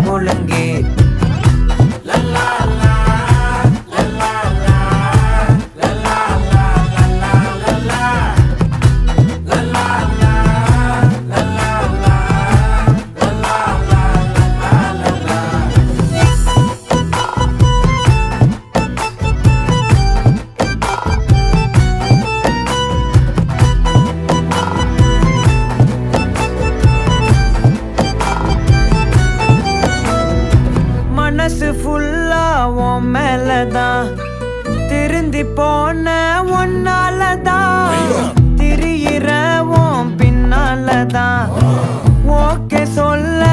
முழங்கு மனசு ஃபுல்லா உன் மேலதான் திருந்தி போன ஒன்னாலதான் திரியிற உன் பின்னாலதான் ஓகே சொல்ல